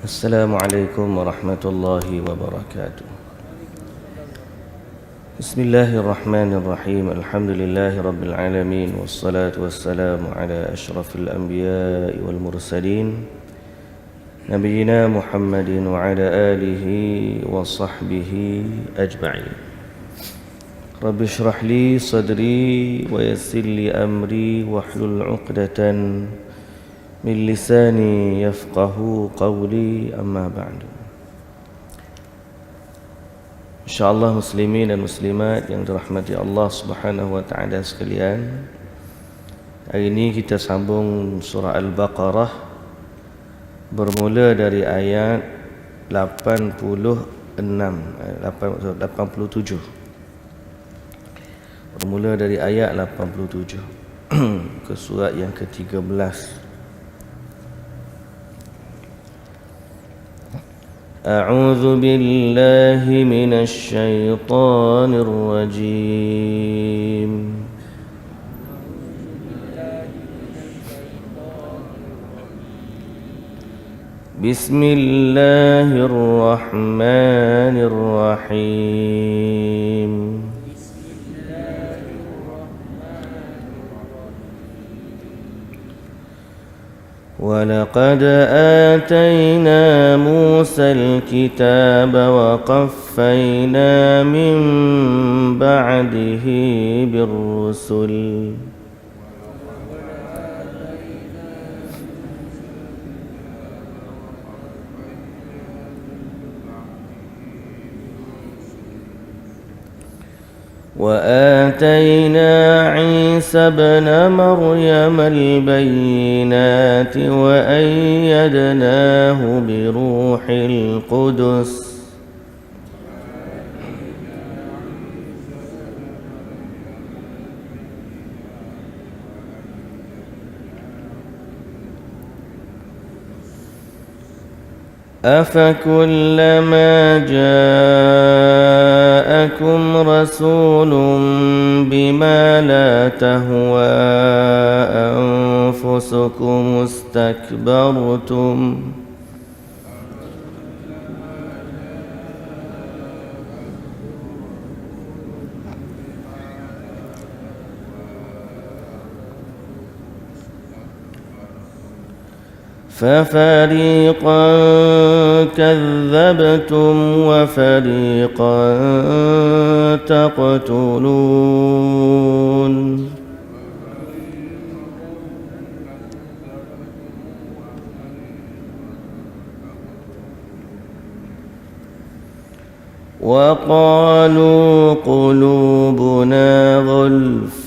Assalamualaikum warahmatullahi wabarakatuh. Bismillahirrahmanirrahim. Alhamdulillahi rabbil alamin. Wassalatu wassalamu ala ashrafil anbiya'i wal mursalin Nabiyyina Muhammadin wa ala alihi wa sahbihi ajma'in. Rabbi shrah li sadri wa yassir li amri wahlul 'uqdatan min lisani yafqahu qawli, amma ba'du. InsyaAllah muslimin dan muslimat yang dirahmati Allah subhanahu wa ta'ala sekalian, hari ini kita sambung surah Al-Baqarah, bermula dari ayat 87. Bermula dari ayat 87 ke surat yang ke-13. أعوذ بالله من الشيطان الرجيم. بسم الله الرحمن الرحيم. ولقد آتينا موسى الكتاب وقفينا من بعده بالرسل وآتينا عيسى ابن مريم البينات وأيدناه بروح القدس أفكلما جاءكم رسول بما لا تهوى أنفسكم استكبرتم ففريقا كذبتم وفريقا تقتلون وقالوا قلوبنا غلف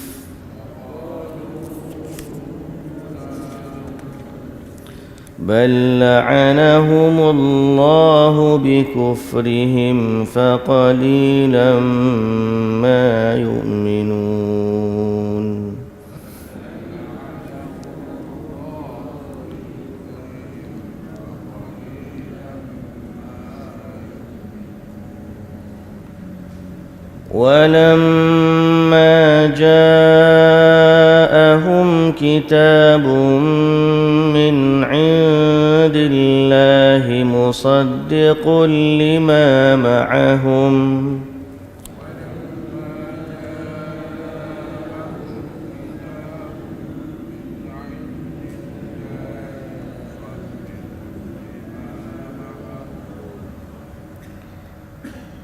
بل لعنهم الله بكفرهم فقليلا ما يؤمنون. ولما جاءهم كتاب من عند الله مصدق لما معهم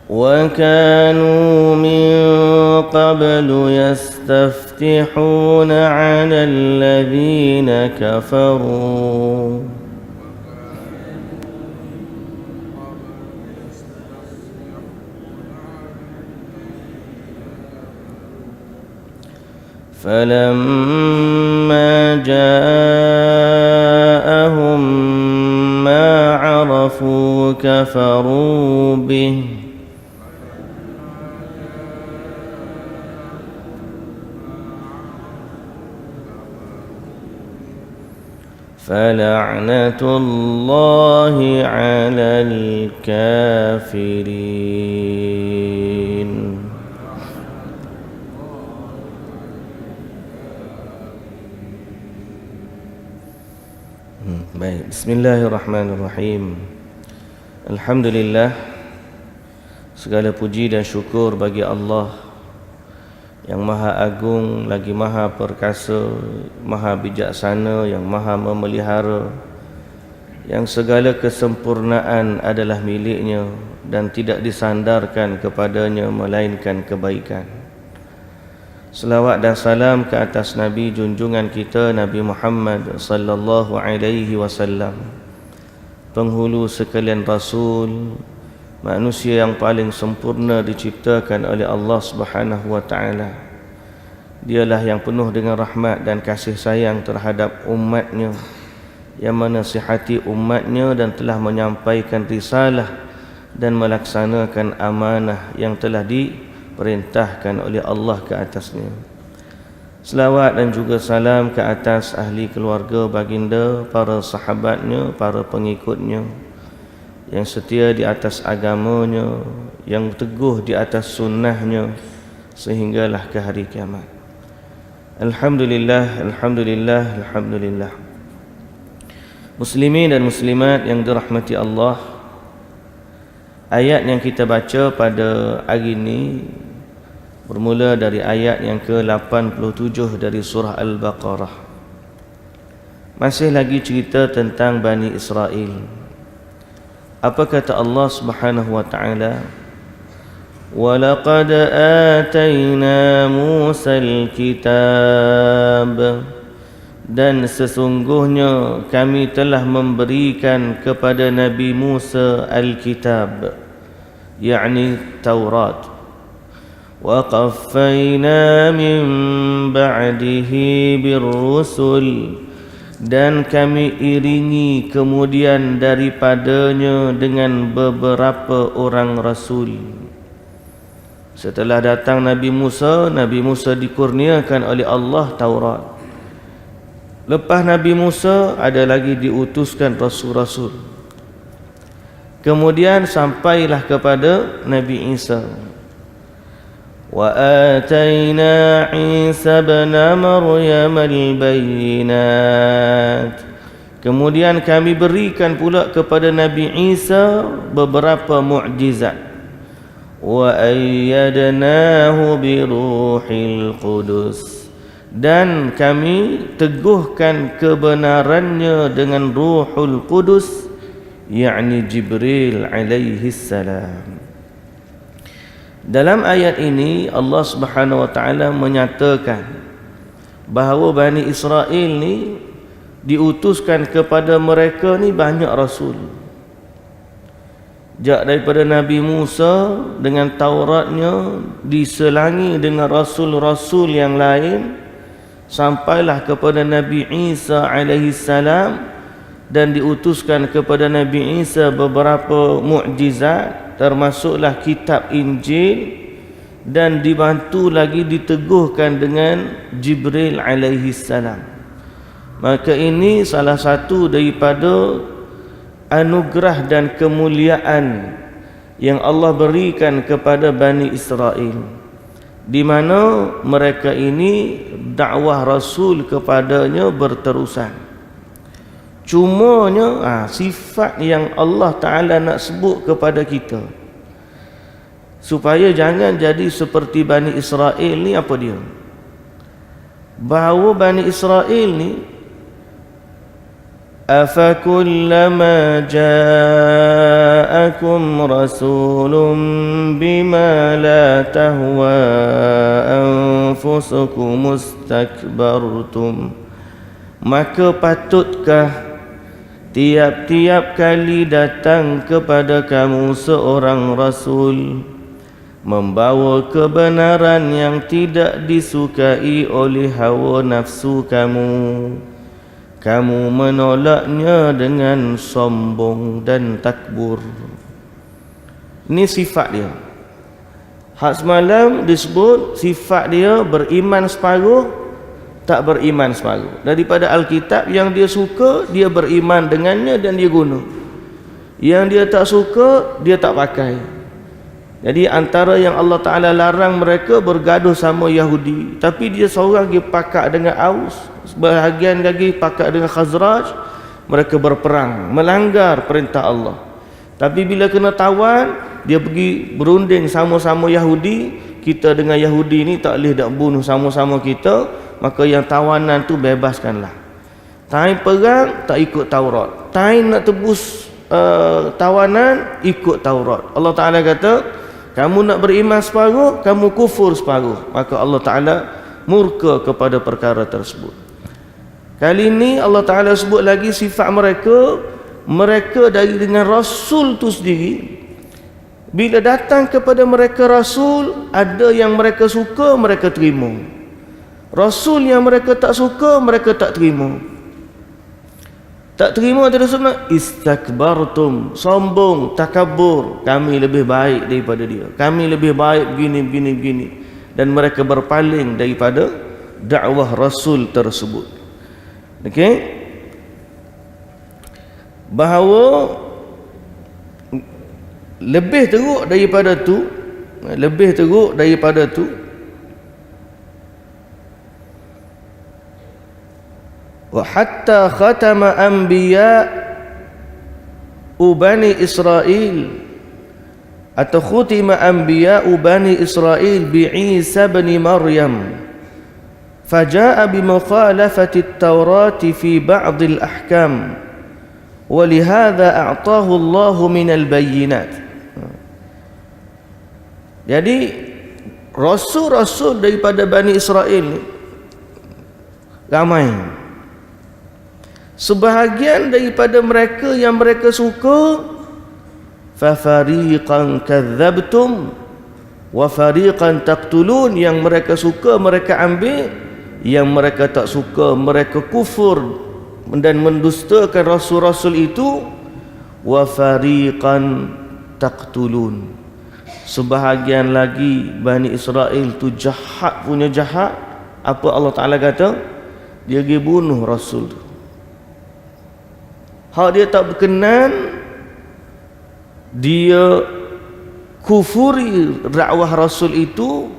وكانوا من قبل يستفتحون على الذين كفروا فلما جاءهم ما عرفوا كفروا به فلعنة الله على الكافرين. Baik, bismillahirrahmanirrahim. Alhamdulillah, segala puji dan syukur bagi Allah yang Maha Agung lagi Maha Perkasa, Maha Bijaksana, yang Maha Memelihara, yang segala kesempurnaan adalah miliknya dan tidak disandarkan kepadanya melainkan kebaikan. Selawat dan salam ke atas Nabi junjungan kita Nabi Muhammad sallallahu alaihi wasallam, penghulu sekalian Rasul, manusia yang paling sempurna diciptakan oleh Allah Subhanahu wa taala. Dialah yang penuh dengan rahmat dan kasih sayang terhadap umatnya, yang menasihati umatnya dan telah menyampaikan risalah dan melaksanakan amanah yang telah diperintahkan oleh Allah ke atasnya. Selawat dan juga salam ke atas ahli keluarga baginda, para sahabatnya, para pengikutnya yang setia di atas agamanya, yang teguh di atas sunnahnya sehinggalah ke hari kiamat. Alhamdulillah, alhamdulillah, alhamdulillah. Muslimin dan muslimat yang dirahmati Allah, ayat yang kita baca pada hari ini bermula dari ayat yang ke-87 dari surah Al-Baqarah. Masih lagi cerita tentang Bani Israel. Apa kata Allah Subhanahu wa taala? وَلَقَدْ آتَيْنَا مُوسَى الْكِتَابَ, dan sesungguhnya kami telah memberikan kepada Nabi Musa Al-Kitab, yakni Taurat. وَقَفَّيْنَا مِنْ بَعْدِهِ بِالرُّسُلِ, dan kami iringi kemudian daripadanya dengan beberapa orang Rasul. Setelah datang Nabi Musa dikurniakan oleh Allah Taurat. Lepas Nabi Musa ada lagi diutuskan Rasul-Rasul. Kemudian sampailah kepada Nabi Isa. وَآتَيْنَا عِيسَى ابْنَ مَرْيَمَ الْبَيِّنَاتِ, kemudian kami berikan pula kepada Nabi Isa beberapa mukjizat. وَأَيَّدْنَاهُ بِرُوحِ الْقُدُسِ, dan kami teguhkan kebenarannya dengan Ruhul Qudus, yakni Jibril alaihi salam. Dalam ayat ini Allah Subhanahu wa taala menyatakan bahawa Bani Israel ni diutuskan kepada mereka ni banyak rasul. Jak daripada Nabi Musa dengan Tauratnya diselangi dengan rasul-rasul yang lain, sampailah kepada Nabi Isa alaihi salam, dan diutuskan kepada Nabi Isa beberapa mukjizat, termasuklah kitab Injil, dan dibantu lagi diteguhkan dengan Jibril alaihi salam. Maka ini salah satu daripada anugerah dan kemuliaan yang Allah berikan kepada Bani Israel, di mana mereka ini dakwah Rasul kepadanya berterusan. Cumanya sifat yang Allah Ta'ala nak sebut kepada kita supaya jangan jadi seperti Bani Israel ni, apa dia? Bahawa Bani Israel ni أَفَكُلَّمَا جَاءَكُمْ رَسُولٌ بِمَا لَا تَهْوَى أَنفُسُكُمُ اسْتَكْبَرْتُمْ, maka patutkah tiap-tiap kali datang kepada kamu seorang Rasul membawa kebenaran yang tidak disukai oleh hawa nafsu kamu, kamu menolaknya dengan sombong dan takbur. Ini sifat dia. Hak semalam disebut sifat dia beriman separuh, tak beriman separuh. Daripada Alkitab yang dia suka, dia beriman dengannya dan dia guna. Yang dia tak suka, dia tak pakai. Jadi antara yang Allah Ta'ala larang mereka bergaduh sama Yahudi, tapi dia seorang dia pakat dengan Aus, sebahagian lagi pakat dengan Khazraj. Mereka berperang, melanggar perintah Allah. Tapi bila kena tawan, dia pergi berunding sama-sama Yahudi. Kita dengan Yahudi ni tak boleh nak bunuh sama-sama kita, maka yang tawanan tu bebaskanlah. Time perang tak ikut Taurat, time nak tebus tawanan ikut Taurat. Allah Ta'ala kata, kamu nak beriman separuh, kamu kufur separuh, maka Allah Ta'ala murka kepada perkara tersebut. Kali ini Allah Ta'ala sebut lagi sifat mereka dari dengan Rasul tu sendiri. Bila datang kepada mereka Rasul, ada yang mereka suka, mereka terima. Rasul yang mereka tak suka, mereka tak terima. Tak terima tu Rasulullah, istakbartum, sombong, takabur, kami lebih baik daripada dia, kami lebih baik begini. Dan mereka berpaling daripada dakwah Rasul tersebut. Okey, bahawa lebih teruk daripada tu wa hatta khatama anbiya bani Israel, atau khutima anbiya bani Israel bi Isa bin Maryam, faja'a bi mukhalafati at-Taurat fi ba'd al-ahkam, wa lihadha a'tahu Allah min al-bayyinat. Jadi rasul-rasul daripada Bani Israel ni ramai. Sebahagian daripada mereka yang mereka suka, fa fariqan kadzabtum wa fariqan taqtulun, yang mereka suka mereka ambil, yang mereka tak suka mereka kufur dan mendustakan rasul-rasul itu. Wa fariqan taqtulun, sebahagian lagi Bani Israel tu jahat punya jahat. Apa Allah Ta'ala kata? Dia pergi bunuh Rasul tu. Hak dia tak berkenan, dia kufuri dakwah Rasul itu,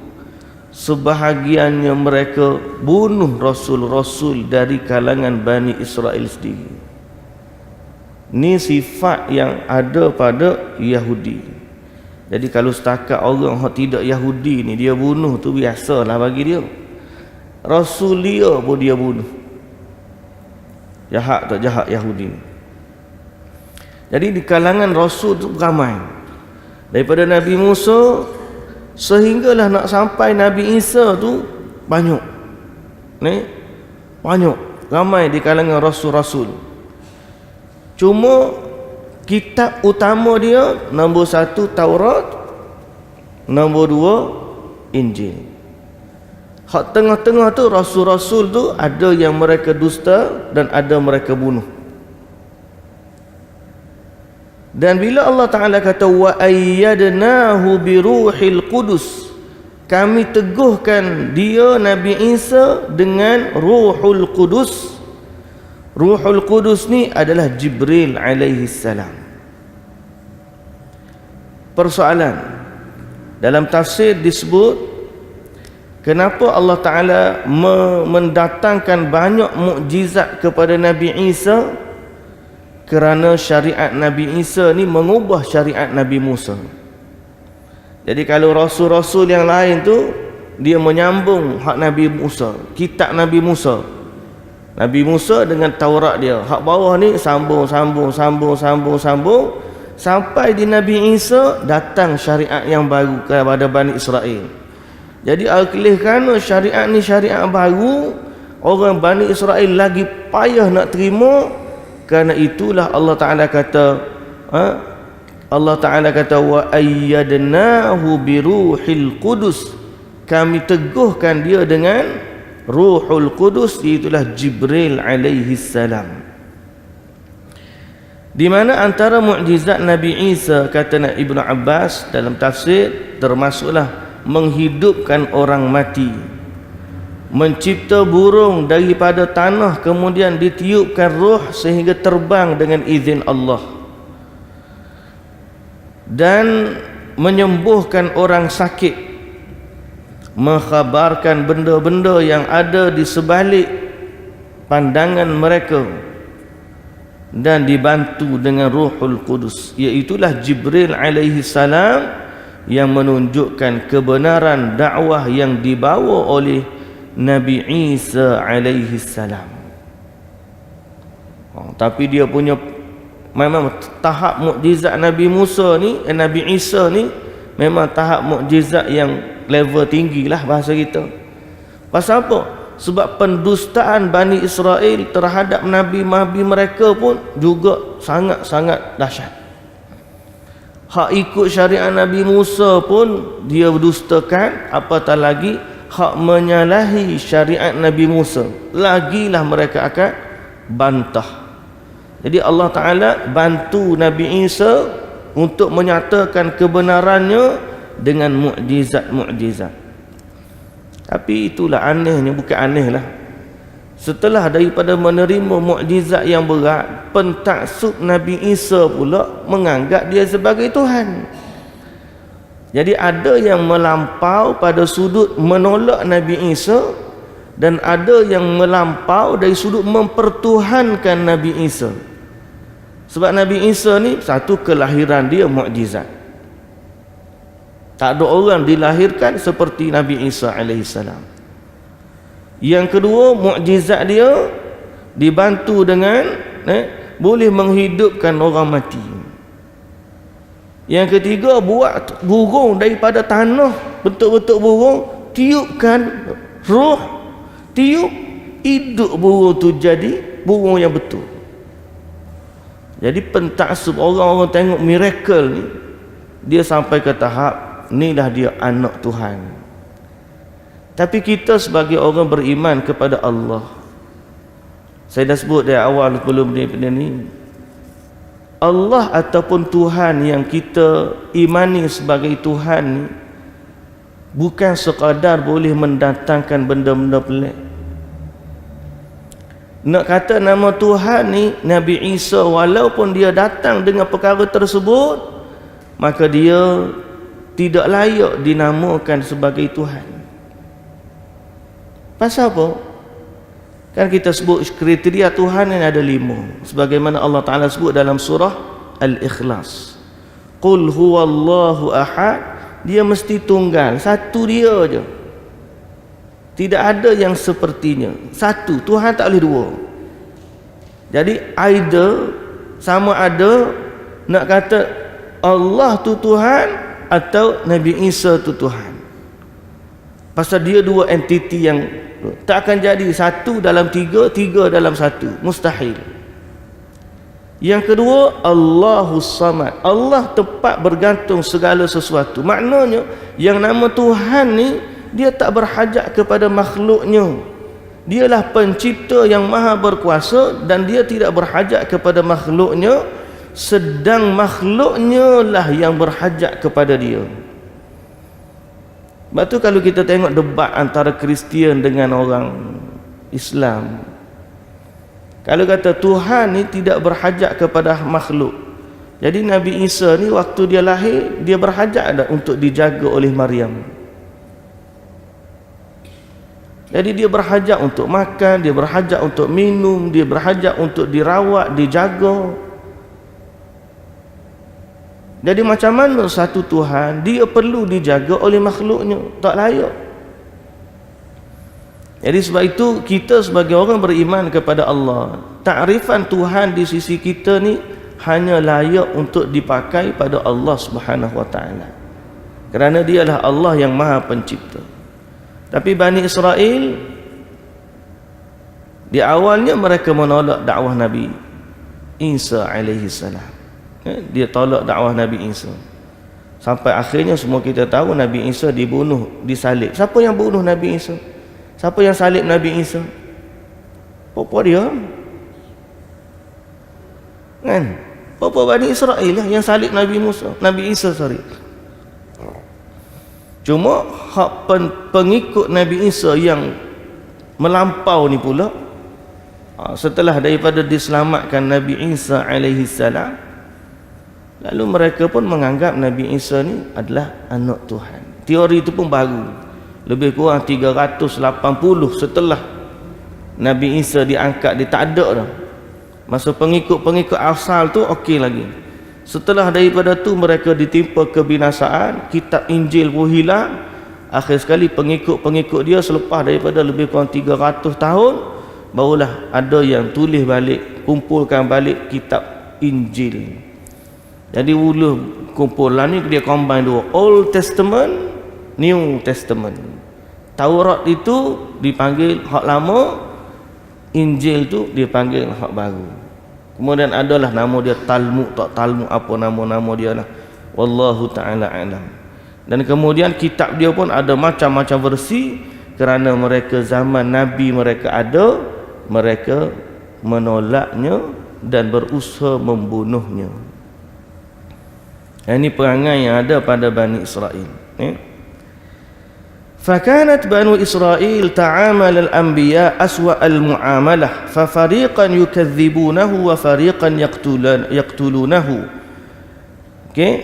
sebahagiannya mereka bunuh Rasul-Rasul dari kalangan Bani Israel sendiri. Ini sifat yang ada pada Yahudi. Jadi kalau setakat orang yang tidak Yahudi ni dia bunuh tu biasalah bagi dia. Rasul dia pun dia bunuh. Jahat tak jahat Yahudi ni. Jadi di kalangan Rasul tu ramai. Daripada Nabi Musa sehinggalah nak sampai Nabi Isa tu banyak. Ni banyak, ramai di kalangan Rasul-Rasul. Cuma kitab utama dia nombor 1 Taurat, nombor 2 Injil. Hak tengah-tengah tu rasul-rasul tu ada yang mereka dusta dan ada mereka bunuh. Dan bila Allah Ta'ala kata wa ayyadnahu biruhil qudus, kami teguhkan dia Nabi Isa dengan Ruhul Qudus. Ruhul Qudus ni adalah Jibril alaihi salam. Persoalan dalam tafsir disebut, kenapa Allah Ta'ala mendatangkan banyak mukjizat kepada Nabi Isa? Kerana syariat Nabi Isa ni mengubah syariat Nabi Musa. Jadi kalau rasul-rasul yang lain tu dia menyambung hak Nabi Musa, kitab Nabi Musa. Nabi Musa dengan Taurat dia, hak bawah ni sambung sampai di Nabi Isa datang syariat yang baru kepada Bani Israel. Jadi oleh kerana syariat ni syariat baru, orang Bani Israel lagi payah nak terima. Kerana itulah Allah Ta'ala kata wa ayyadnahu biruhil qudus, kami teguhkan dia dengan Ruhul Qudus, iaitulah Jibril alaihi salam. Di mana antara mukjizat Nabi Isa, kata Ibnu Abbas dalam tafsir, termasuklah menghidupkan orang mati, mencipta burung daripada tanah, kemudian ditiupkan roh sehingga terbang dengan izin Allah, dan menyembuhkan orang sakit, mengkhabarkan benda-benda yang ada di sebalik pandangan mereka, dan dibantu dengan Ruhul Qudus, iaitulah Jibril alaihi salam yang menunjukkan kebenaran dakwah yang dibawa oleh Nabi Isa alaihi salam. Tapi dia punya memang tahap mukjizat Nabi Musa ni, Nabi Isa ni memang tahap mukjizat yang level tinggi lah bahasa kita. Pasal apa? Sebab pendustaan Bani Israel terhadap Nabi-Nabi mereka pun juga sangat-sangat dahsyat. Hak ikut syariat Nabi Musa pun dia berdustakan, apatah lagi hak menyalahi syariat Nabi Musa, lagilah mereka akan bantah. Jadi Allah Ta'ala bantu Nabi Isa untuk menyatakan kebenarannya dengan mukjizat-mukjizat. Tapi itulah anehnya, bukan aneh lah, setelah daripada menerima mukjizat yang berat, pentaksub Nabi Isa pula menganggap dia sebagai Tuhan. Jadi ada yang melampau pada sudut menolak Nabi Isa, dan ada yang melampau dari sudut mempertuhankan Nabi Isa. Sebab Nabi Isa ni satu, kelahiran dia mukjizat. Tak ada orang dilahirkan seperti Nabi Isa alaihissalam. Yang kedua, mukjizat dia dibantu dengan boleh menghidupkan orang mati. Yang ketiga, buat burung daripada tanah, bentuk-bentuk burung, tiupkan roh, tiup, hidup burung tu jadi burung yang betul. Jadi pentaksub orang-orang tengok miracle ni, dia sampai ke tahap inilah dia anak Tuhan. Tapi kita sebagai orang beriman kepada Allah, saya dah sebut dari awal sebelum ni, Allah ataupun Tuhan yang kita imani sebagai Tuhan ni bukan sekadar boleh mendatangkan benda-benda pelik. Nak kata nama Tuhan ni Nabi Isa, walaupun dia datang dengan perkara tersebut, maka dia tidak layak dinamakan sebagai Tuhan. Pasal apa? Kan kita sebut kriteria Tuhan yang ada 5, sebagaimana Allah Ta'ala sebut dalam surah Al-Ikhlas. Qul huwallahu ahad, dia mesti tunggal, satu dia je, tidak ada yang sepertinya, satu. Tuhan tak boleh dua. Jadi either, sama ada nak kata Allah tu Tuhan atau Nabi Isa tu Tuhan. Pasal dia dua entiti yang tak akan jadi satu dalam tiga, tiga dalam satu, mustahil. Yang kedua, Allahus Samad, Allah tempat bergantung segala sesuatu. Maknanya yang nama Tuhan ni dia tak berhajat kepada makhluknya. Dialah pencipta yang maha berkuasa dan dia tidak berhajat kepada makhluknya, sedang makhluknya lah yang berhajat kepada dia. Sebab tu kalau kita tengok debat antara Kristian dengan orang Islam, kalau kata Tuhan ni tidak berhajat kepada makhluk, jadi Nabi Isa ni waktu dia lahir, dia berhajat ada untuk dijaga oleh Maryam. Jadi dia berhajat untuk makan, dia berhajat untuk minum, dia berhajat untuk dirawat, dijaga. Jadi macam mana satu Tuhan dia perlu dijaga oleh makhluknya? Tak layak. Jadi sebab itu kita sebagai orang beriman kepada Allah, takrifan Tuhan di sisi kita ni hanya layak untuk dipakai pada Allah Subhanahu Wa Taala, kerana dialah Allah yang Maha Pencipta. Tapi Bani Israel di awalnya mereka menolak dakwah Nabi Isa alaihi salam. Dia tolak dakwah Nabi Isa, sampai akhirnya semua kita tahu Nabi Isa dibunuh, disalib. Siapa yang bunuh Nabi Isa? Siapa yang salib Nabi Isa? Papa dia kan? Papa Bani Israel lah yang salib Nabi Isa. Cuma hak pengikut Nabi Isa yang melampau ni pula, setelah daripada diselamatkan Nabi Isa alaihi salam, lalu mereka pun menganggap Nabi Isa ni adalah anak Tuhan. Teori itu pun baru, lebih kurang 380 setelah Nabi Isa diangkat, dia tak ada dah. Masa pengikut-pengikut asal tu okey lagi. Setelah daripada tu mereka ditimpa kebinasaan, kitab Injil pun hilang. Akhir sekali pengikut-pengikut dia selepas daripada lebih kurang 300 tahun barulah ada yang tulis balik, kumpulkan balik kitab Injil. Jadi kumpulan ni dia combine dua, Old Testament, New Testament. Taurat itu dipanggil hak lama, Injil tu dipanggil hak baru. Kemudian adalah nama dia Talmud, tak Talmud apa nama-nama dia lah. Wallahu ta'ala alam. Dan kemudian kitab dia pun ada macam-macam versi kerana mereka zaman Nabi mereka ada, mereka menolaknya dan berusaha membunuhnya. Ini perangai yang ada pada Bani Israel. فكانت بنو إسرائيل تعامل الأنبياء أسوأ المعاملة ففريقا يكذبونه وفريقا يقتلونه. Okay?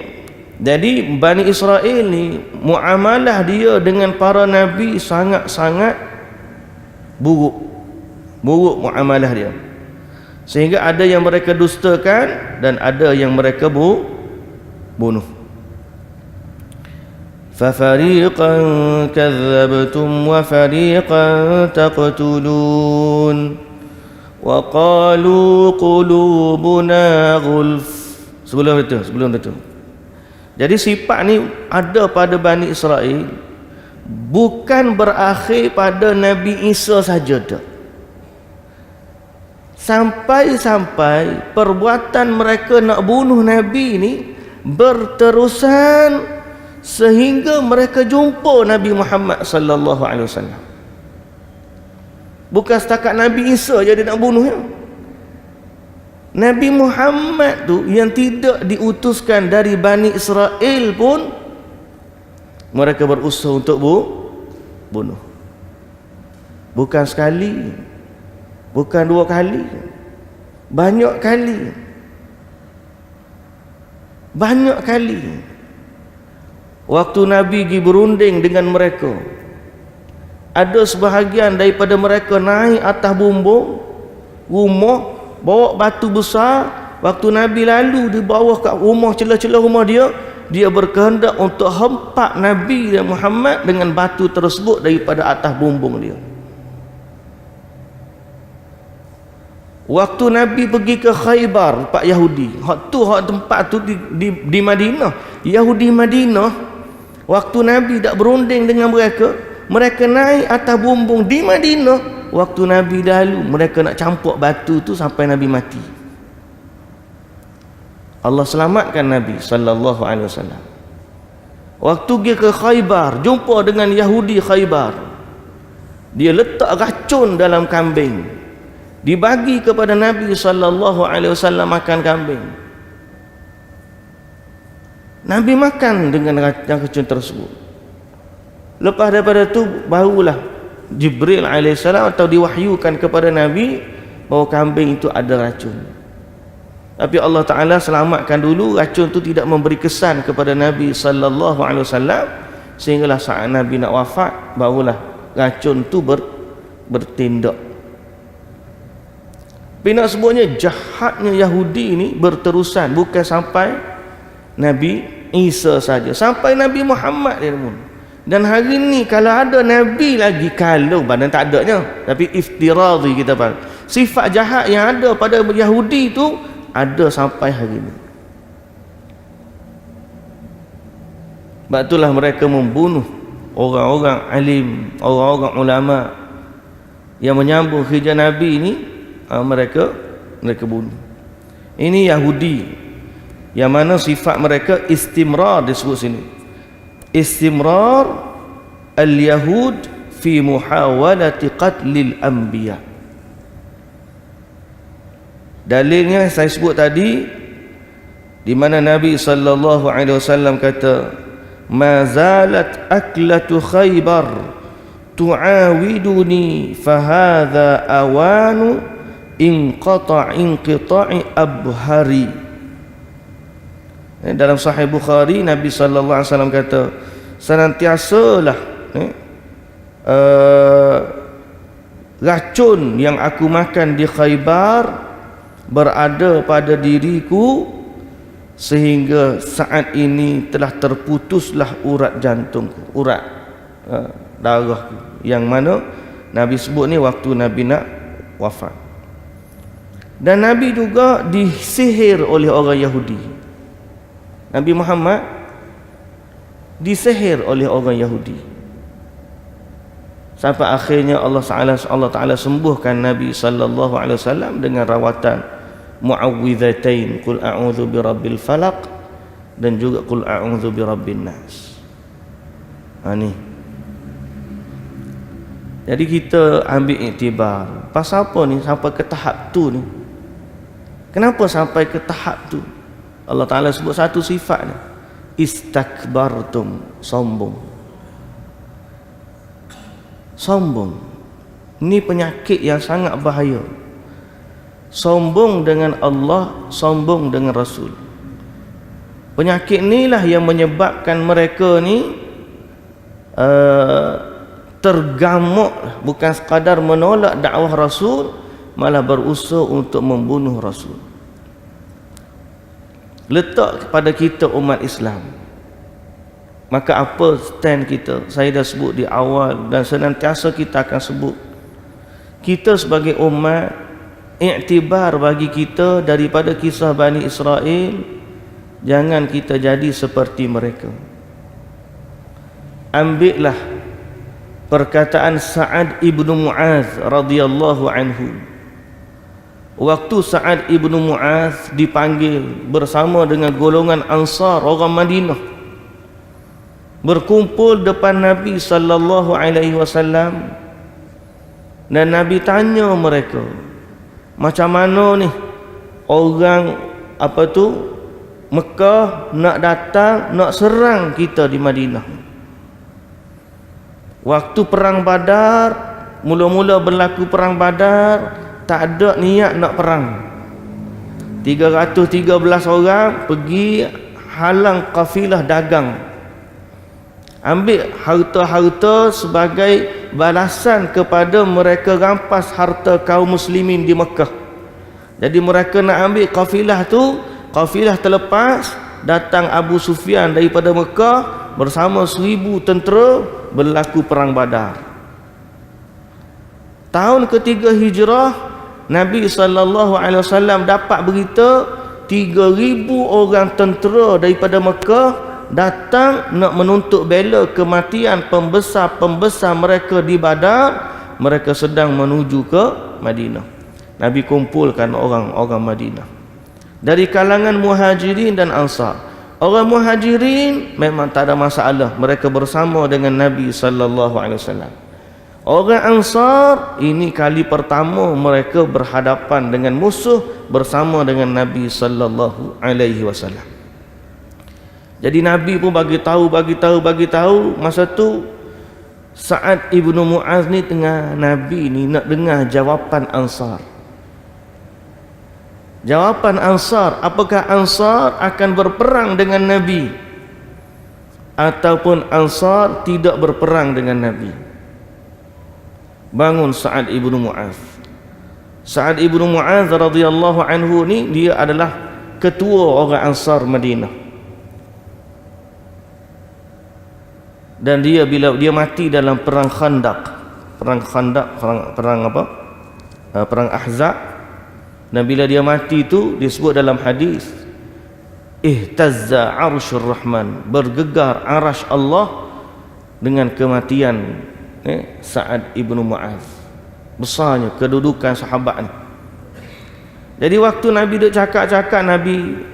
Jadi Bani Israel ni muamalah dia dengan para nabi sangat-sangat buruk muamalah dia, sehingga ada yang mereka dustakan dan ada yang mereka bunuh. فَفَرِيقًا كَذَّبْتُمْ وَفَرِيقًا تَقْتُلُونَ وَقَالُوا قُلُوبُنَا غُلْفٌ. Sebelum itu. Jadi sifat ni ada pada Bani Israel, bukan berakhir pada Nabi Isa saja dah. Sampai-sampai perbuatan mereka nak bunuh Nabi ni berterusan sehingga mereka jumpa Nabi Muhammad sallallahu alaihi wasallam. Bukan setakat Nabi Isa je dia nak bunuhnya. Nabi Muhammad tu yang tidak diutuskan dari Bani Israel pun mereka berusaha untuk bunuh. Bukan sekali, bukan dua kali, banyak kali. Waktu Nabi pergi berunding dengan mereka, ada sebahagian daripada mereka naik atas bumbung rumah, bawa batu besar. Waktu Nabi lalu di bawah kat rumah, celah-celah rumah dia berkehendak untuk hempak Nabi dan Muhammad dengan batu tersebut daripada atas bumbung dia. Waktu Nabi pergi ke Khaybar, Pak Yahudi, hak tempat tu di Madinah, Yahudi Madinah. Waktu Nabi tak berunding dengan mereka naik atas bumbung di Madinah. Waktu Nabi lalu, mereka nak campur batu tu sampai Nabi mati. Allah selamatkan Nabi sallallahu alaihi wasallam. Waktu pergi ke Khaybar, jumpa dengan Yahudi Khaybar, dia letak racun dalam kambing, dibagi kepada Nabi sallallahu alaihi wasallam makan kambing. Nabi makan dengan racun tersebut. Lepas daripada tu barulah Jibril alaihissalam atau diwahyukan kepada Nabi bahawa kambing itu ada racun. Tapi Allah Ta'ala selamatkan dulu, racun itu tidak memberi kesan kepada Nabi sallallahu alaihi wasallam, sehinggalah saat Nabi nak wafat barulah racun itu bertindak. Tapi nak sebutnya jahatnya Yahudi ini berterusan, bukan sampai Nabi Isa saja, sampai Nabi Muhammad dia pun. Dan hari ni kalau ada Nabi lagi, kalau badan tak adanya, tapi iftiradhi kita faham, sifat jahat yang ada pada Yahudi tu ada sampai hari ni. Sebab itulah mereka membunuh orang-orang alim, orang-orang ulama yang menyambung hijrah Nabi ni, mereka bunuh. Ini Yahudi yang mana sifat mereka istimrar, disebut sini istimrar al-yahud fi muhawalati qatlil anbiya. Dalilnya saya sebut tadi, di mana Nabi sallallahu alaihi wasallam kata, ma zalat aklatu Khaybar tu'awiduni fahadha awanu inqita'i abhari. Dalam Sahih Bukhari, Nabi sallallahu alaihi wasallam kata, senantiasalah racun yang aku makan di Khaybar berada pada diriku sehingga saat ini telah terputuslah urat jantungku, urat darahku, yang mana Nabi sebut ni waktu Nabi nak wafat. Dan Nabi juga disihir oleh orang Yahudi. Nabi Muhammad disihir oleh orang Yahudi sampai akhirnya Allah Taala sembuhkan Nabi sallallahu alaihi wasallam dengan rawatan muawwidzatain, qul a'udzu birabbil falaq dan juga qul a'udzu birabbin nas. Ni jadi kita ambil iktibar pasal apa ni sampai ke tahap tu ni. Kenapa sampai ke tahap tu? Allah Ta'ala sebut satu sifat ni, istakbartum, sombong. Sombong ni penyakit yang sangat bahaya. Sombong dengan Allah, sombong dengan Rasul. Penyakit inilah yang menyebabkan mereka ni tergamuk, bukan sekadar menolak dakwah Rasul, malah berusaha untuk membunuh Rasul. Letak kepada kita umat Islam, maka apa stand kita? Saya dah sebut di awal dan senantiasa kita akan sebut. Kita sebagai umat, iktibar bagi kita daripada kisah Bani Israel, jangan kita jadi seperti mereka. Ambillah perkataan Sa'ad ibnu Mu'az radhiyallahu anhu. Waktu Sa'ad ibnu Mu'az dipanggil bersama dengan golongan Ansar, orang Madinah, berkumpul depan Nabi sallallahu alaihi wasallam, dan Nabi tanya mereka, macam mana ni orang Mekah nak datang nak serang kita di Madinah. Waktu perang Badar, mula-mula berlaku perang Badar, tak ada niat nak perang. 313 orang pergi halang kafilah dagang, ambil harta-harta sebagai balasan kepada mereka rampas harta kaum muslimin di Mekah. Jadi mereka nak ambil kafilah tu. Kafilah terlepas, datang Abu Sufyan daripada Mekah bersama 1000 tentera, berlaku perang Badar. Tahun ketiga Hijrah, Nabi SAW dapat berita 3,000 orang tentera daripada Mekah datang nak menuntut bela kematian pembesar-pembesar mereka di Badar. Mereka sedang menuju ke Madinah. Nabi kumpulkan orang-orang Madinah dari kalangan Muhajirin dan Ansar. Orang Muhajirin memang tak ada masalah, mereka bersama dengan Nabi SAW. Orang Ansar ini kali pertama mereka berhadapan dengan musuh bersama dengan Nabi sallallahu alaihi wasallam. Jadi Nabi pun bagi tahu masa tu Sa'ad ibnu Mu'az ni tengah, Nabi ni nak dengar jawapan Ansar. Jawapan Ansar, apakah Ansar akan berperang dengan Nabi ataupun Ansar tidak berperang dengan Nabi? Bangun Sa'ad ibnu Mu'az. Sa'ad ibnu Mu'az radhiyallahu anhu ni dia adalah ketua orang Ansar Madinah. Dan dia bila dia mati dalam perang Khandaq, perang Ahzab. Dan bila dia mati tu disebut dalam hadis, ihtazza arsyur rahman, bergegar arasy Allah dengan kematian Sa'ad ibnu Mu'az. Besarnya kedudukan sahabat ni. Jadi waktu Nabi duduk cakap-cakap, Nabi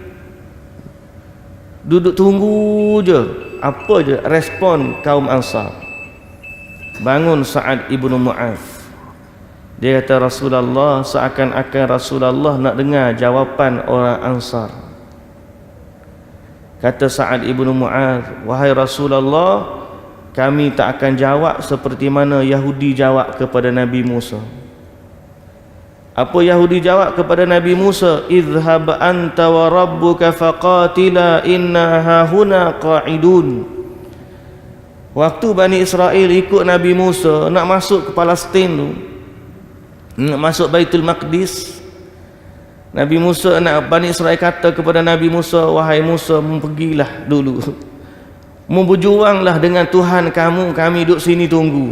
duduk tunggu je apa je respon kaum Ansar. Bangun Sa'ad ibnu Mu'az. Dia kata, Rasulullah, seakan-akan Rasulullah nak dengar jawapan orang Ansar. Kata Sa'ad ibnu Mu'az, wahai Rasulullah, kami tak akan jawab seperti mana Yahudi jawab kepada Nabi Musa. Apa Yahudi jawab kepada Nabi Musa? Idhhab anta wa rabbuka faqatila inna hahuna qa'idun. Waktu Bani Israel ikut Nabi Musa nak masuk ke Palestin tu, nak masuk Baitul Maqdis, Nabi Musa, anak Bani Israel kata kepada Nabi Musa, wahai Musa, pergilah dulu, berjuanglah dengan Tuhan kamu, kami duduk sini tunggu.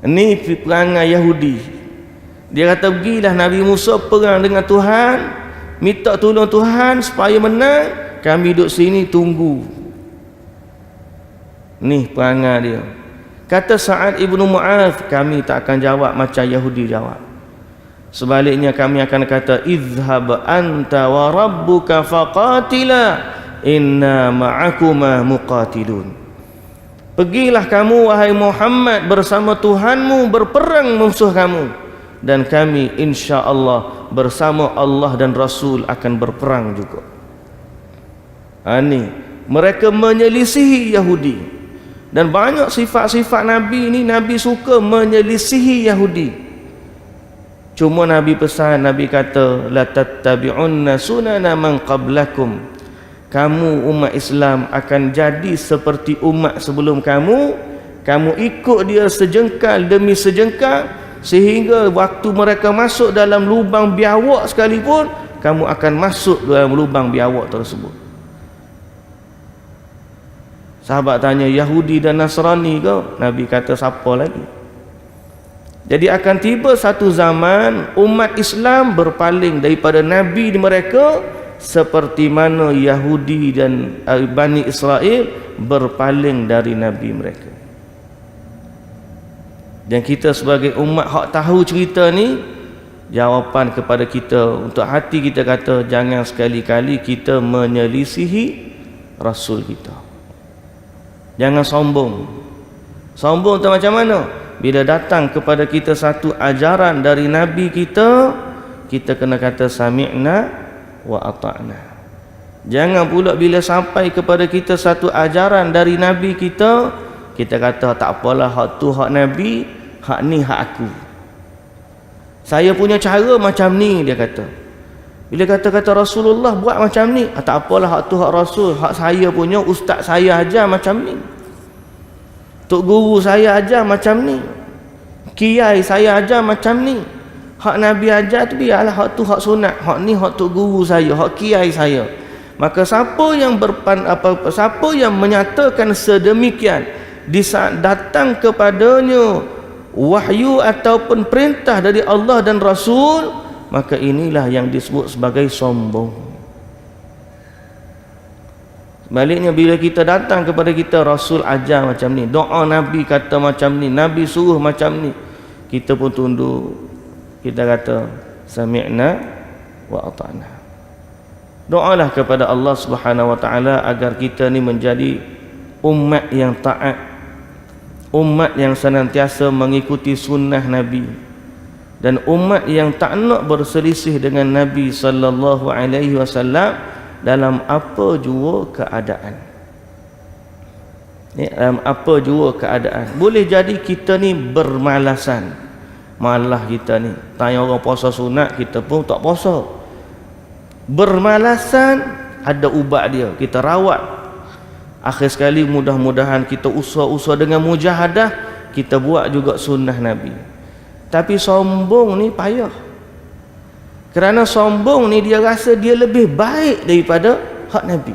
Ini perangai Yahudi. Dia kata pergilah Nabi Musa perang dengan Tuhan, minta tolong Tuhan supaya menang, kami duduk sini tunggu. Ni perangai dia. Kata Sa'ad ibnu Mu'adh, kami tak akan jawab macam Yahudi jawab. Sebaliknya kami akan kata, izhab anta wa rabbuka faqatila inna ma'akuma muqatilun. Pergilah kamu wahai Muhammad bersama Tuhanmu berperang musuh kamu, dan kami insya-Allah bersama Allah dan Rasul akan berperang juga. Ini mereka menyelisihi Yahudi, dan banyak sifat-sifat Nabi ni Nabi suka menyelisihi Yahudi. Cuma Nabi pesan, Nabi kata, la tattabi'unna sunana man qablakum. Kamu umat Islam akan jadi seperti umat sebelum kamu. Kamu ikut dia sejengkal demi sejengkal, sehingga waktu mereka masuk dalam lubang biawak sekalipun, kamu akan masuk dalam lubang biawak tersebut. Sahabat tanya, Yahudi dan Nasrani ke? Nabi kata, siapa lagi? Jadi akan tiba satu zaman umat Islam berpaling daripada Nabi mereka, seperti mana Yahudi dan Bani Israel berpaling dari Nabi mereka. Dan kita sebagai umat hak tahu cerita ni, jawapan kepada kita untuk hati kita kata, jangan sekali-kali kita menyelisihi Rasul kita. Jangan sombong. Sombong tu macam mana? Bila datang kepada kita satu ajaran dari Nabi kita, kita kena kata sami'na wa ata'na. Jangan pula bila sampai kepada kita satu ajaran dari Nabi kita, kita kata tak apalah, hak tu hak Nabi, hak ni hak aku. Saya punya cara macam ni, dia kata. Bila kata-kata Rasulullah buat macam ni, tak apalah, hak tu hak Rasul, hak saya punya, ustaz saya ajar macam ni, tok guru saya ajar macam ni, kiai saya ajar macam ni. Hak Nabi ajar tu biarlah, hak tu hak sunat, hak ni hak tok guru saya, hak kiai saya. Maka siapa yang siapa yang menyatakan sedemikian di saat datang kepadanya wahyu ataupun perintah dari Allah dan Rasul, maka inilah yang disebut sebagai sombong. Baliknya bila kita datang kepada kita, Rasul ajar macam ni, doa Nabi kata macam ni, Nabi suruh macam ni, kita pun tunduk, kita kata sami'na wa ata'na. Doalah kepada Allah Subhanahu wa taala agar kita ni menjadi umat yang taat, umat yang senantiasa mengikuti sunnah Nabi, dan umat yang tak nak berselisih dengan Nabi sallallahu alaihi wasallam dalam apa jua keadaan. Dalam apa jua keadaan. Boleh jadi kita ni bermalasan, malah kita ni tanya orang puasa sunat, kita pun tak puasa. Bermalasan, ada ubat dia, kita rawat. Akhir sekali mudah-mudahan kita usaha-usaha dengan mujahadah, kita buat juga sunnah Nabi. Tapi sombong ni payah. Kerana sombong ni dia rasa dia lebih baik daripada hak Nabi.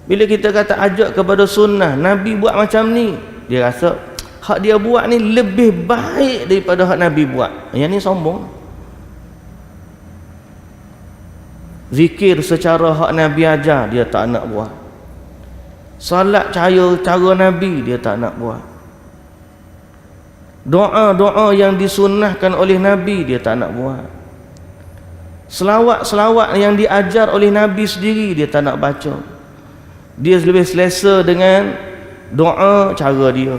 Bila kita kata ajak kepada sunnah, Nabi buat macam ni, dia rasa hak dia buat ni lebih baik daripada hak Nabi buat. Yang ni sombong. Zikir secara hak Nabi ajar, dia tak nak buat. Salat cara Nabi, dia tak nak buat. Doa-doa yang disunnahkan oleh Nabi, dia tak nak buat. Selawat-selawat yang diajar oleh Nabi sendiri, dia tak nak baca. Dia lebih selesa dengan doa cara dia,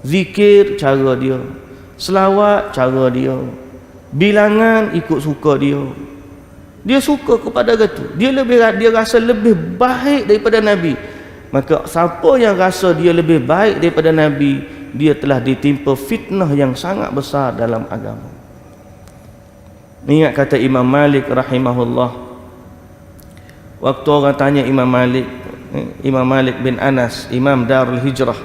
zikir cara dia, selawat cara dia, bilangan ikut suka dia. Dia suka kepada itu. Dia rasa lebih baik daripada Nabi. Maka siapa yang rasa dia lebih baik daripada Nabi, dia telah ditimpa fitnah yang sangat besar dalam agama. Ingat kata Imam Malik rahimahullah, waktu orang tanya Imam Malik bin Anas, Imam Darul Hijrah,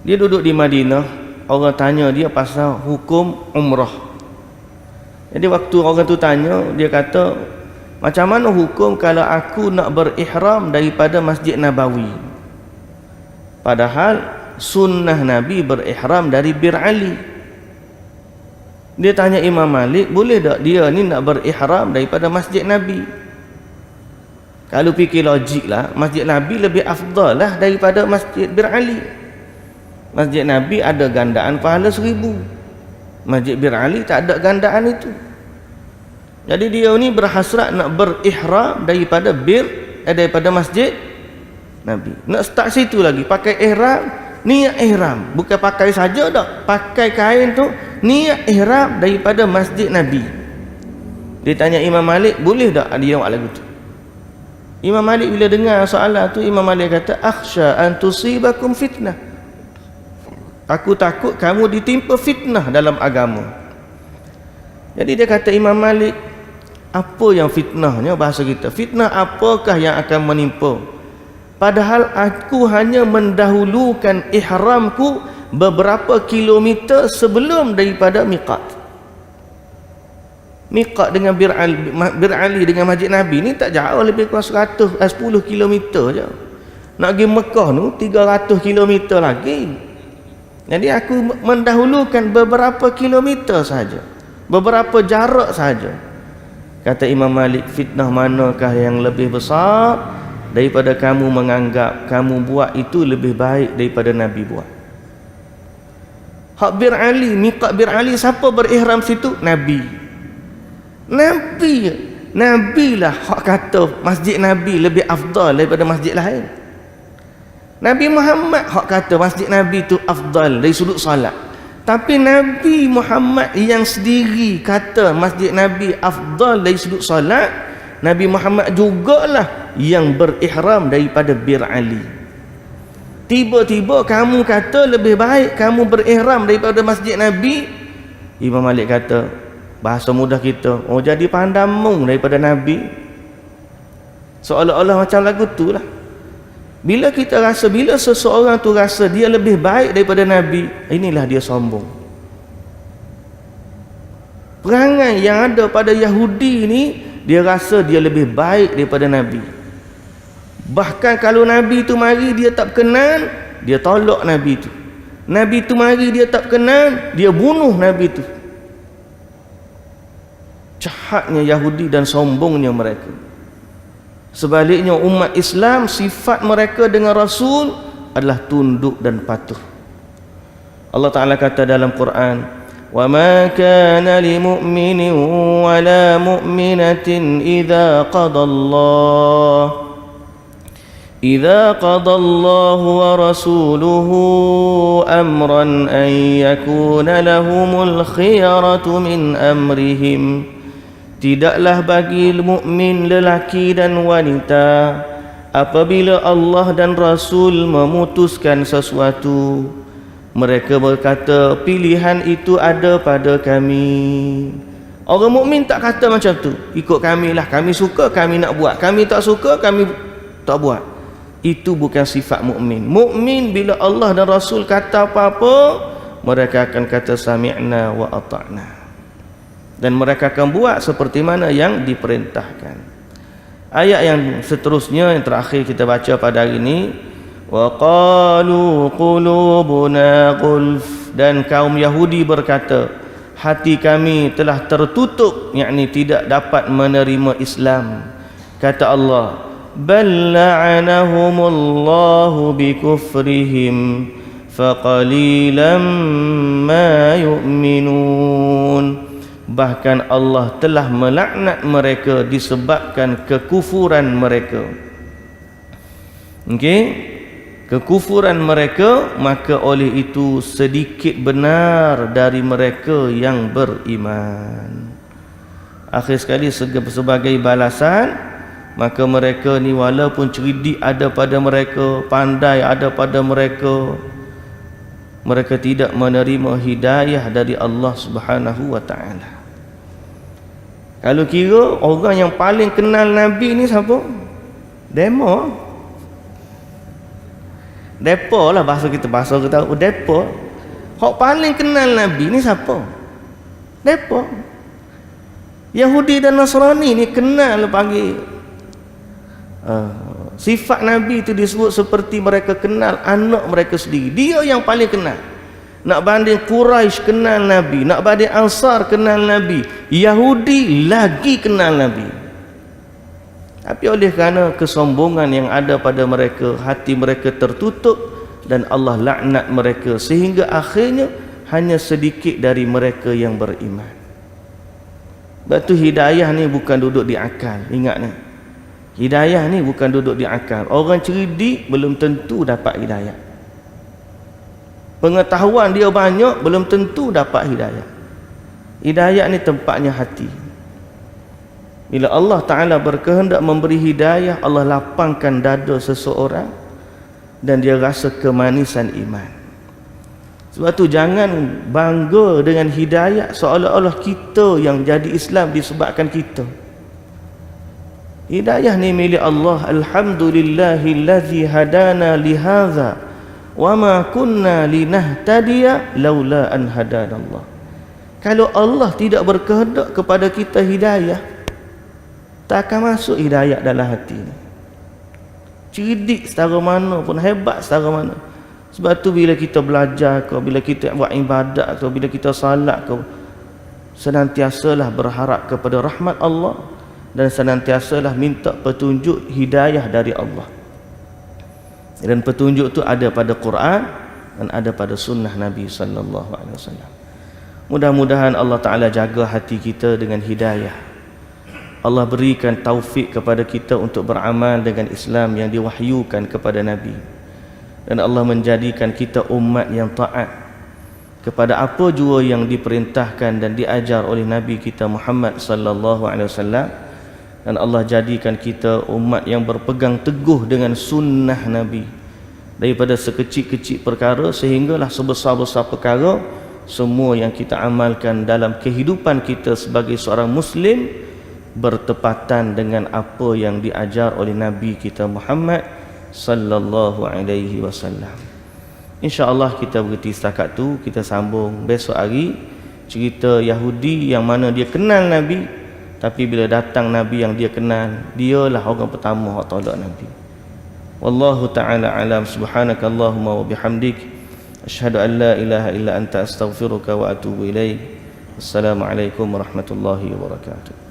dia duduk di Madinah, orang tanya dia pasal hukum umrah. Jadi waktu orang tu tanya, dia kata, macam mana hukum kalau aku nak berihram daripada Masjid Nabawi? Padahal sunnah Nabi berihram dari Bir Ali. Dia tanya Imam Malik, boleh tak dia ni nak berihram daripada Masjid Nabi? Kalau fikir logik lah, Masjid Nabi lebih afdal lah daripada Masjid Bir Ali. Masjid Nabi ada gandaan pahala 1000. Masjid Bir Ali tak ada gandaan itu. Jadi dia ni berhasrat nak berihram daripada Masjid Nabi. Nak start situ lagi, pakai ihram, niat ihram, bukan pakai saja dak, pakai kain tu niat ihram daripada Masjid Nabi. Dia tanya Imam Malik, boleh tak dia buat lagu tu? Imam Malik bila dengar soalan tu, Imam Malik kata, akhsha an tusibakum fitnah. Aku takut kamu ditimpa fitnah dalam agama. Jadi dia kata Imam Malik, apa yang fitnahnya bahasa kita? Fitnah apakah yang akan menimpa? Padahal aku hanya mendahulukan ihramku beberapa kilometer sebelum daripada miqat. Miqat dengan Bir Ali dengan Masjid Nabi ni tak jauh, lebih kurang 10 kilometer je. Nak pergi Mekah tu 300 kilometer lagi. Jadi aku mendahulukan beberapa kilometer saja, beberapa jarak saja. Kata Imam Malik, fitnah manakah yang lebih besar daripada kamu menganggap kamu buat itu lebih baik daripada Nabi buat? Hak Bir Ali, miqat Bir Ali, siapa berihram situ? Nabi lah hak kata Masjid Nabi lebih afdal daripada masjid lain. Nabi Muhammad hak kata Masjid Nabi tu afdal dari sudut salat. Tapi Nabi Muhammad yang sendiri kata Masjid Nabi afdal dari sudut salat, Nabi Muhammad jugalah yang berihram daripada Bir Ali. Tiba-tiba kamu kata lebih baik kamu berihram daripada Masjid Nabi. Imam Malik kata, bahasa mudah kita, oh jadi pandamung daripada Nabi. Seolah-olah macam lagu tu lah. Bila kita rasa, bila seseorang tu rasa dia lebih baik daripada Nabi, inilah dia sombong. Perangai yang ada pada Yahudi ni, dia rasa dia lebih baik daripada Nabi. Bahkan kalau Nabi tu mari dia tak berkenan, dia tolak Nabi tu. Nabi tu mari dia tak berkenan, dia bunuh Nabi tu. Jahatnya Yahudi dan sombongnya mereka. Sebaliknya umat Islam, sifat mereka dengan Rasul adalah tunduk dan patuh. Allah Ta'ala kata dalam Quran, wa ma kana li mu'minin wa la mu'minatin idza qada Allah wa rasuluhu amran an yakuna lahumul khiyaratu min amrihim. Tidaklah bagi mukmin lelaki dan wanita apabila Allah dan Rasul memutuskan sesuatu, mereka berkata pilihan itu ada pada kami. Orang mukmin tak kata macam tu, ikut kami lah, kami suka kami nak buat, kami tak suka kami tak buat. Itu bukan sifat mukmin. Mukmin bila Allah dan Rasul kata apa-apa, mereka akan kata sami'na wa ata'na, dan mereka akan buat seperti mana yang diperintahkan. Ayat yang seterusnya, yang terakhir kita baca pada hari ini, wa qalu qulubuna gulf, dan kaum Yahudi berkata hati kami telah tertutup, yakni tidak dapat menerima Islam. Kata Allah, bal la'anahumullahu bikufrihim faqalilan ma yu'minun. Bahkan Allah telah melaknat mereka disebabkan kekufuran mereka. Okey, kekufuran mereka, maka oleh itu sedikit benar dari mereka yang beriman. Akhir sekali sebagai balasan, maka mereka ni walaupun cerdik ada pada mereka, pandai ada pada mereka, mereka tidak menerima hidayah dari Allah Subhanahu wa taala. Kalau kira orang yang paling kenal Nabi ni siapa? Demo. Depa lah bahasa kita tahu. Depa. Hak paling kenal Nabi ni siapa? Depa. Yahudi dan Nasrani ni kenal panggil sifat Nabi itu disebut seperti mereka kenal anak mereka sendiri. Dia yang paling kenal. Nak banding Quraisy kenal Nabi, nak banding Ansar kenal Nabi, Yahudi lagi kenal Nabi. Tapi oleh kerana kesombongan yang ada pada mereka, hati mereka tertutup dan Allah laknat mereka sehingga akhirnya hanya sedikit dari mereka yang beriman. Sebab tu hidayah ni bukan duduk di akal. Ingat ni, hidayah ni bukan duduk di akal. Orang cerdik belum tentu dapat hidayah. Pengetahuan dia banyak belum tentu dapat hidayah. Hidayah ni tempatnya hati. Bila Allah Ta'ala berkehendak memberi hidayah, Allah lapangkan dada seseorang dan dia rasa kemanisan iman. Sebab tu jangan bangga dengan hidayah seolah-olah kita yang jadi Islam disebabkan kita. Hidayah ni milik Allah. Alhamdulillahillazi hadana lihadza wa ma kunna linahtadiya laula an hadanallah. Kalau Allah tidak berkehendak kepada kita hidayah, tak akan masuk hidayah dalam hati ni. Cerdik setara mana pun, hebat setara mana. Sebab tu bila kita belajar ke, bila kita buat ibadat ke, bila kita salat ke, senantiasalah berharap kepada rahmat Allah dan senantiasalah minta petunjuk hidayah dari Allah. Dan petunjuk tu ada pada Quran dan ada pada sunnah Nabi sallallahu alaihi wasallam. Mudah-mudahan Allah Taala jaga hati kita dengan hidayah. Allah berikan taufik kepada kita untuk beramal dengan Islam yang diwahyukan kepada Nabi. Dan Allah menjadikan kita umat yang taat kepada apa jua yang diperintahkan dan diajar oleh Nabi kita Muhammad sallallahu alaihi wasallam. Dan Allah jadikan kita umat yang berpegang teguh dengan sunnah Nabi, daripada sekecil-kecil perkara sehinggalah sebesar-besar perkara. Semua yang kita amalkan dalam kehidupan kita sebagai seorang Muslim bertepatan dengan apa yang diajar oleh Nabi kita Muhammad sallallahu alaihi wasallam. InsyaAllah kita berhenti setakat tu. Kita sambung besok hari cerita Yahudi yang mana dia kenal Nabi, tapi bila datang Nabi yang dia kenal, dialah orang pertama yang tolak Nabi. Wallahu ta'ala alam. Subhanakallahumma wa bihamdik, asyhadu an la ilaha illa anta astaghfiruka wa atubu ilaik. Assalamualaikum warahmatullahi wabarakatuh.